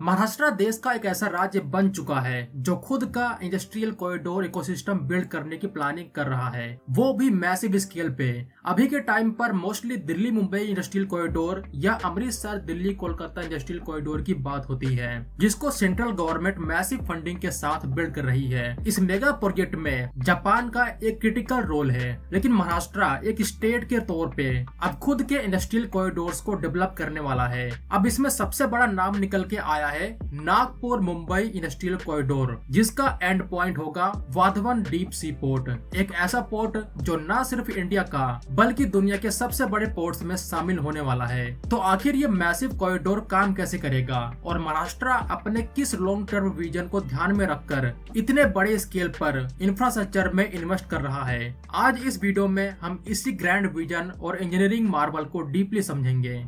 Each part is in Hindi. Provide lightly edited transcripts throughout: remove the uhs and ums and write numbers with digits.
महाराष्ट्र देश का एक ऐसा राज्य बन चुका है जो खुद का इंडस्ट्रियल कॉरिडोर इकोसिस्टम बिल्ड करने की प्लानिंग कर रहा है, वो भी मैसिव स्केल पे। अभी के टाइम पर mostly Delhi Mumbai industrial corridor या अमृतसर दिल्ली कोलकाता इंडस्ट्रियल कॉरिडोर की बात होती है, जिसको सेंट्रल गवर्नमेंट मैसिव फंडिंग के साथ बिल्ड कर रही है। इस मेगा प्रोजेक्ट में जापान का एक क्रिटिकल रोल है, लेकिन महाराष्ट्र एक स्टेट के तौर पे अब खुद के इंडस्ट्रियल कॉरिडोर्स को डेवलप करने वाला है। अब इसमें सबसे बड़ा नाम निकल के आया है नागपुर मुंबई इंडस्ट्रियल कॉरिडोर, जिसका एंड पॉइंट होगा वाधवन डीप सी पोर्ट, एक ऐसा पोर्ट जो न सिर्फ इंडिया का बल्कि दुनिया के सबसे बड़े पोर्ट्स में शामिल होने वाला है। तो आखिर ये मैसिव कॉरिडोर काम कैसे करेगा और महाराष्ट्र अपने किस लॉन्ग टर्म विजन को ध्यान में रखकर इतने बड़े स्केल पर इंफ्रास्ट्रक्चर में इन्वेस्ट कर रहा है, आज इस वीडियो में हम इसी ग्रैंड विजन और इंजीनियरिंग मार्वल को डीपली समझेंगे।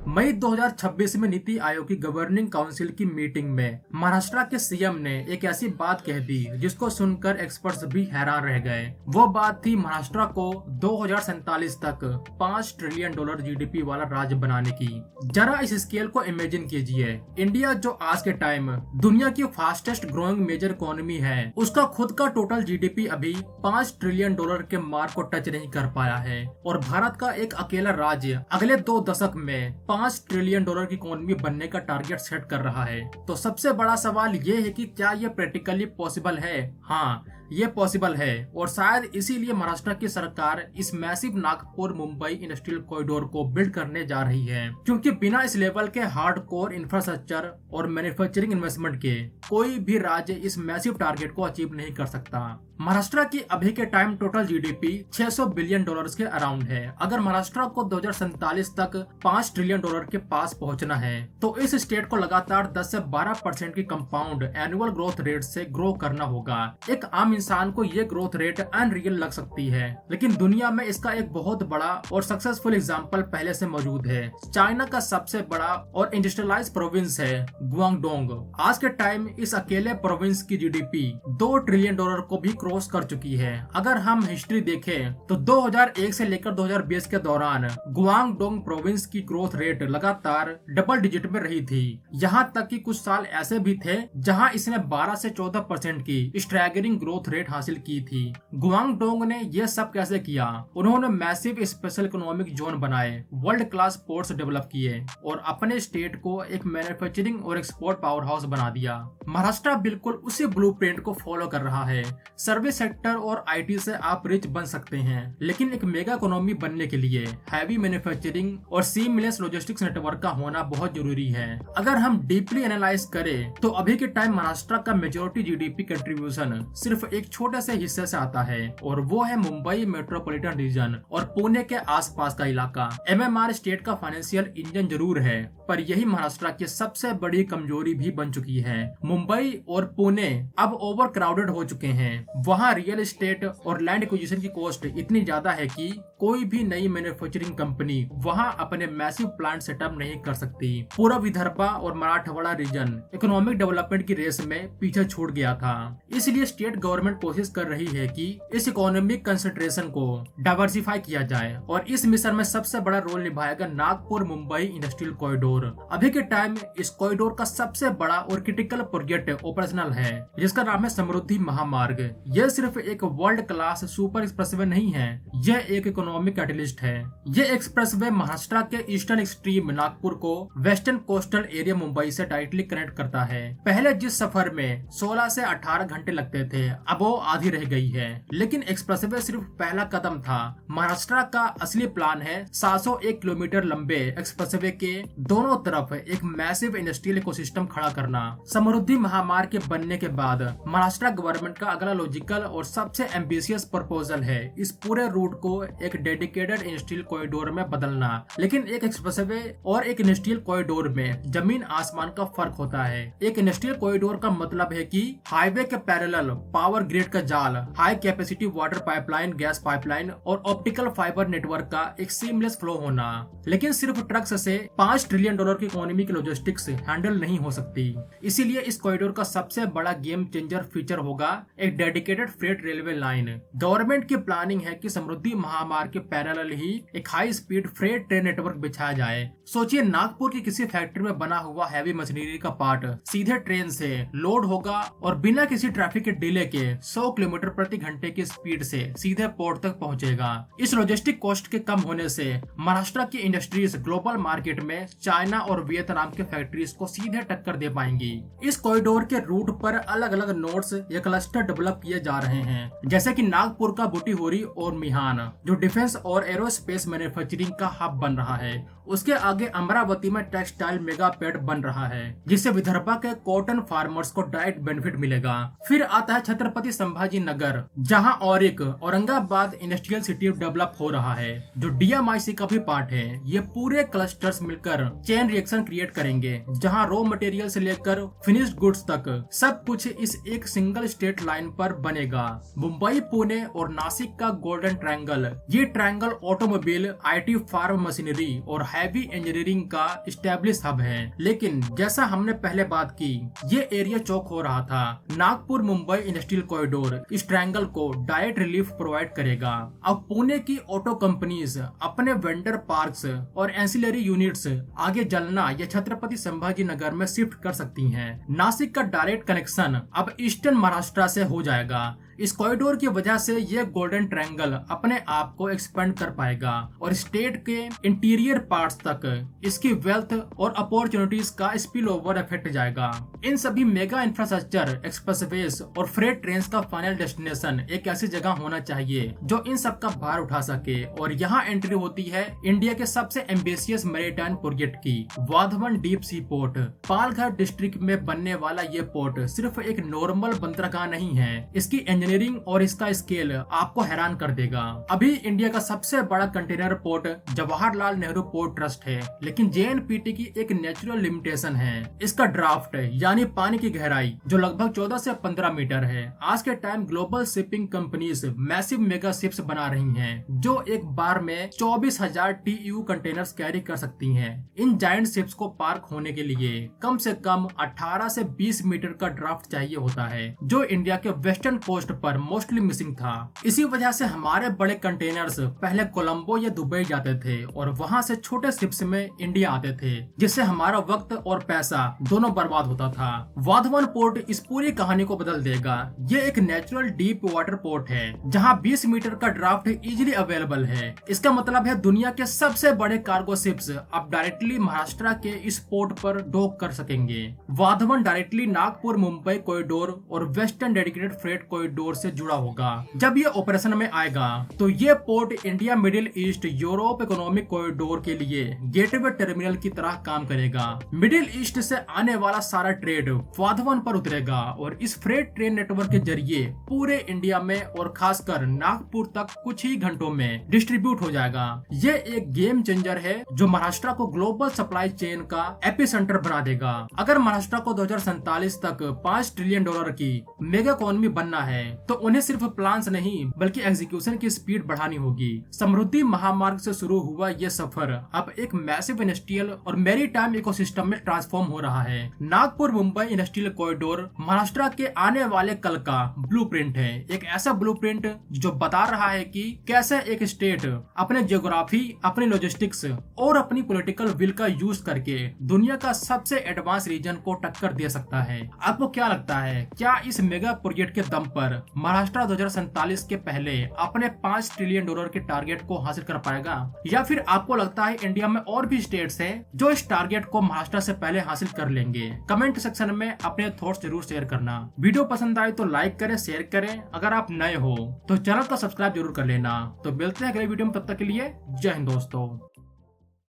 मई 2026 में नीति आयोग की गवर्निंग काउंसिल की मीटिंग में महाराष्ट्र के सीएम ने एक ऐसी बात कह दी जिसको सुनकर एक्सपर्ट्स भी हैरान रह गए। वो बात थी महाराष्ट्र को 2047 तक $5 ट्रिलियन जीडीपी वाला राज्य बनाने की। जरा इस स्केल को इमेजिन कीजिए, इंडिया जो आज के टाइम दुनिया की फास्टेस्ट ग्रोइंग मेजर इकोनॉमी है, उसका खुद का टोटल जीडीपी अभी $5 ट्रिलियन के मार्क को टच नहीं कर पाया है, और भारत का एक अकेला राज्य अगले 2 दशक में $5 ट्रिलियन की इकोनॉमी बनने का टारगेट सेट कर रहा है। तो सबसे बड़ा सवाल ये है कि क्या ये प्रैक्टिकली पॉसिबल है? हाँ, ये पॉसिबल है, और शायद इसीलिए महाराष्ट्र की सरकार इस massive Nagpur Mumbai industrial corridor को बिल्ड करने जा रही है, क्योंकि बिना इस लेवल के हार्डकोर इंफ्रास्ट्रक्चर और मैन्युफैक्चरिंग इन्वेस्टमेंट के कोई भी राज्य इस मैसिव टारगेट को अचीव नहीं कर सकता। महाराष्ट्र की अभी के टाइम टोटल जीडीपी $600 बिलियन के अराउंड है। अगर महाराष्ट्र को 2047 तक $5 ट्रिलियन के पास पहुंचना है, तो इस स्टेट को लगातार 10 से 12% की कंपाउंड एनुअल ग्रोथ रेट से ग्रो करना होगा। एक आम इंसान को ये ग्रोथ रेट अनरियल लग सकती है, लेकिन दुनिया में इसका एक बहुत बड़ा और सक्सेसफुल एग्जांपल पहले से मौजूद है। चाइना का सबसे बड़ा और इंडस्ट्रियलाइज्ड प्रोविंस है गुआंगडोंग। आज के टाइम इस अकेले प्रोविंस की जीडीपी $2 ट्रिलियन को भी क्रॉस कर चुकी है। अगर हम हिस्ट्री देखें तो 2001 से लेकर 2020 के दौरान गुआंगडोंग प्रोविंस की ग्रोथ रेट लगातार डबल डिजिट में रही थी। यहाँ तक कि कुछ साल ऐसे भी थे जहाँ इसने 12 से 14% की स्टैगरिंग ग्रोथ रेट हासिल की थी। गुआंगडोंग ने यह सब कैसे किया? उन्होंने मैसिव स्पेशल इकोनॉमिक जोन बनाए, वर्ल्ड क्लास पोर्ट्स डेवलप किए और अपने स्टेट को एक मैन्युफैक्चरिंग और एक्सपोर्ट पावर हाउस बना दिया। महाराष्ट्र बिल्कुल उसी ब्लूप्रिंट को फॉलो कर रहा है। सर्विस सेक्टर और आईटी से आप रिच बन सकते हैं, लेकिन एक मेगा इकोनॉमी बनने के लिए हैवी मैन्युफैक्चरिंग और सीमलेस लॉजिस्टिक्स नेटवर्क का होना बहुत जरूरी है। अगर हम डीपली एनालाइज करें तो अभी के टाइम महाराष्ट्र का मेजॉरिटी जीडीपी कंट्रीब्यूशन सिर्फ एक छोटे से हिस्से से आता है, और वो है मुंबई मेट्रोपॉलिटन रीजन और पुणे के आसपास का इलाका। एमएमआर स्टेट का फाइनेंशियल इंजन जरूर है, पर यही महाराष्ट्र की सबसे बड़ी कमजोरी भी बन चुकी है। मुंबई और पुणे अब ओवर क्राउडेड हो चुके हैं। वहाँ रियल एस्टेट और लैंड एक्विजिशन की कॉस्ट इतनी ज्यादा है कि कोई भी नई मैन्युफैक्चरिंग कंपनी वहाँ अपने मैसिव प्लांट सेटअप नहीं कर सकती। पूरा विदर्भा और मराठवाड़ा रीजन इकोनॉमिक डेवलपमेंट की रेस में पीछे छूट गया था। इसलिए स्टेट गवर्नमेंट कोशिश कर रही है कि इस इकोनॉमिक कंसंट्रेशन को डाइवर्सिफाई किया जाए, और इस मिशन में सबसे बड़ा रोल निभाएगा नागपुर मुंबई इंडस्ट्रियल कॉरिडोर। अभी के टाइम इस कॉरिडोर का सबसे बड़ा और क्रिटिकल प्रोजेक्ट ऑपरेशनल है, जिसका नाम है समृद्धि महामार्ग। यह सिर्फ एक वर्ल्ड क्लास सुपर एक्सप्रेसवे नहीं है, यह एक इकोनॉमिक कैटलिस्ट है। यह एक्सप्रेसवे महाराष्ट्र के ईस्टर्न एक्सट्रीम नागपुर को वेस्टर्न कोस्टल एरिया मुंबई से डायरेक्टली कनेक्ट करता है। पहले जिस सफर में 16 से 18 घंटे लगते थे, अब वो आधी रह गई है, लेकिन एक्सप्रेसवे सिर्फ पहला कदम था। महाराष्ट्र का असली प्लान है 701 किलोमीटर लंबे एक्सप्रेसवे के दोनों तरफ एक मैसिव इंडस्ट्रियल इकोसिस्टम खड़ा करना। समृद्धि महामार्ग के बनने के बाद महाराष्ट्र गवर्नमेंट का अगला लॉजिकल और सबसे एम्बिशियस प्रपोजल है इस पूरे रूट को एक डेडिकेटेड इंडस्ट्रियल कॉरिडोर में बदलना। लेकिन एक एक्सप्रेसवे और एक इंडस्ट्रियल कॉरिडोर में जमीन आसमान का फर्क होता है। एक इंडस्ट्रियल कॉरिडोर का मतलब है कि हाईवे के पैरेलल पावर ग्रेड का जाल, high capacity water pipeline, gas pipeline और ऑप्टिकल फाइबर नेटवर्क का एक सीमलेस फ्लो होना। लेकिन सिर्फ ट्रक्स से $5 ट्रिलियन की इकोनॉमी की लॉजिस्टिक्स हैंडल नहीं हो सकती। इसीलिए इस कॉरिडोर का सबसे बड़ा गेम चेंजर फीचर होगा एक dedicated freight railway line. Government की प्लानिंग है कि समृद्धि महामार्ग के पैरेलल ही एक high speed freight train network बिछाया जाए। सोचिए, नागपुर की किसी फैक्ट्री में बना हुआ हैवी मशीनरी का पार्ट सीधे ट्रेन से लोड होगा और बिना किसी ट्रैफिक के डिले के 100 किलोमीटर प्रति घंटे की स्पीड से सीधे पोर्ट तक पहुंचेगा। इस लॉजिस्टिक कॉस्ट के कम होने से महाराष्ट्र की इंडस्ट्रीज ग्लोबल मार्केट में चाइना और वियतनाम के फैक्ट्रीज को सीधे टक्कर दे पाएंगी। इस कॉरिडोर के रूट पर अलग अलग नोड्स या क्लस्टर डेवलप किए जा रहे हैं, जैसे कि नागपुर का बुटीहोरी और मिहान, जो डिफेंस और एरोस्पेस मैन्युफैक्चरिंग का हब बन रहा है। उसके आगे अमरावती में टेक्सटाइल मेगापेड बन रहा है, जिससे विदर्भा के कॉटन फार्मर्स को डायरेक्ट बेनिफिट मिलेगा। फिर आता है छत्रपति संभाजी नगर, जहां औरंगाबाद इंडस्ट्रियल सिटी डेवलप हो रहा है, जो DMIC का भी पार्ट है। ये पूरे क्लस्टर्स मिलकर चेन रिएक्शन क्रिएट करेंगे, जहां रॉ मटेरियल से लेकर फिनिश्ड गुड्स तक सब कुछ इस एक सिंगल स्टेट लाइन पर बनेगा। मुंबई, पुणे और नासिक का गोल्डन ट्रायंगल, ये triangle automobile, IT, farm machinery और हैवी इंजीनियरिंग का स्टैब्लिश हब है। लेकिन जैसा हमने पहले बात की, ये एरिया चौक हो रहा था। नागपुर मुंबई इंडस्ट्रियल कॉरिडोर इस ट्रायंगल को डायरेक्ट रिलीफ प्रोवाइड करेगा। अब पुणे की ऑटो कंपनीज अपने वेंडर पार्क्स और एंसिलरी यूनिट्स आगे जलना या छत्रपति संभाजी नगर में शिफ्ट कर सकती हैं। नासिक का डायरेक्ट कनेक्शन अब ईस्टर्न महाराष्ट्र से हो जाएगा। इस कॉरिडोर की वजह से ये गोल्डन ट्रायंगल अपने आप को एक्सपेंड कर पाएगा और स्टेट के इंटीरियर पार्ट्स तक इसकी वेल्थ और अपॉर्चुनिटीज का स्पिल ओवर इफेक्ट जाएगा। इन सभी मेगा इंफ्रास्ट्रक्चर, एक्सप्रेसवेज और फ्रेट ट्रेन्स का फाइनल डेस्टिनेशन एक ऐसी जगह होना चाहिए जो इन सब का भार उठा सके। और यहाँ एंट्री होती है इंडिया के सबसे एम्बिशियस मैरीटाइम प्रोजेक्ट की, Wadhwan deep sea port. Palghar district में बनने वाला ये पोर्ट सिर्फ एक नॉर्मल बंदरगाह नहीं है, इसकी इंजीनियरिंग और इसका स्केल आपको हैरान कर देगा। अभी इंडिया का सबसे बड़ा container port Jawaharlal Nehru port trust है, लेकिन JNPT की एक नेचुरल लिमिटेशन है, इसका ड्राफ्ट यानी पानी की गहराई, जो लगभग 14 से 15 मीटर है। आज के time global shipping companies massive mega ships बना रही हैं, जो एक बार में 24,000 TEU कंटेनर्स कैरी कर सकती हैं। इन जायंट शिप्स को पार्क होने के लिए कम से कम 18 से 20 मीटर का ड्राफ्ट चाहिए होता है, जो इंडिया के वेस्टर्न कोस्ट पर मोस्टली मिसिंग था। इसी वजह से हमारे बड़े कंटेनर्स पहले कोलंबो या दुबई जाते थे और वहां से छोटे शिप्स में इंडिया आते थे, जिससे हमारा वक्त और पैसा दोनों बर्बाद होता था। वाधवन पोर्ट इस पूरी कहानी को बदल देगा। ये एक नेचुरल डीप वाटर पोर्ट है, जहां 20 मीटर का ड्राफ्ट इजीली अवेलेबल है। इसका मतलब है दुनिया के सबसे बड़े कार्गो शिप्स अब डायरेक्टली महाराष्ट्र के इस पोर्ट पर डॉक कर सकेंगे। वाधवन डायरेक्टली नागपुर मुंबई कॉरिडोर और वेस्टर्न डेडिकेटेड फ्रेट कॉरिडोर से जुड़ा होगा। जब ये ऑपरेशन में आएगा तो ये port India, middle east, Europe economic corridor के लिए गेटवे टर्मिनल की तरह काम करेगा। मिडिल ईस्ट से आने वाला सारा ट्रेड वाधवन पर उतरेगा और इस फ्रेट ट्रेन नेटवर्क के जरिए पूरे इंडिया में और खासकर नागपुर तक कुछ ही घंटों में डिस्ट्रीब्यूट हो जाएगा। ये एक गेम चेंजर है जो महाराष्ट्र को ग्लोबल सप्लाई चेन का एपिसेंटर बना देगा। अगर महाराष्ट्र को 2047 तक $5 ट्रिलियन की मेगा इकोनॉमी बनना है तो उन्हें सिर्फ प्लान्स नहीं बल्कि एग्जीक्यूशन की स्पीड बढ़ानी होगी। समृद्धि महामार्ग से शुरू हुआ ये सफर अब एक मैसिव इंडस्ट्रियल और मैरीटाइम इकोसिस्टम में ट्रांसफॉर्म हो रहा है। नागपुर मुंबई इंडस्ट्रियल कॉरिडोर महाराष्ट्र के आने वाले कल का ब्लूप्रिंट है, एक ऐसा ब्लूप्रिंट जो बता रहा है कि कैसे एक स्टेट अपने जियोग्राफी, अपनी लॉजिस्टिक्स और अपनी पॉलिटिकल विल का यूज करके दुनिया का सबसे एडवांस रीजन को टक्कर दे सकता है। आपको क्या लगता है, क्या इस मेगा प्रोजेक्ट के दम पर महाराष्ट्र 2047 के पहले अपने $5 ट्रिलियन के टारगेट को हासिल कर पाएगा, या फिर आपको लगता है इंडिया में और भी स्टेट्स हैं जो इस टारगेट को महाराष्ट्र से पहले हासिल कर लेंगे? कमेंट सेक्शन में अपने थॉट्स जरूर शेयर करना। वीडियो पसंद आए तो लाइक करें, शेयर करें। अगर आप नए हो तो चैनल को सब्सक्राइब जरूर कर लेना। तो मिलते हैं अगले वीडियो में, तब तक के लिए जय हिंद दोस्तों।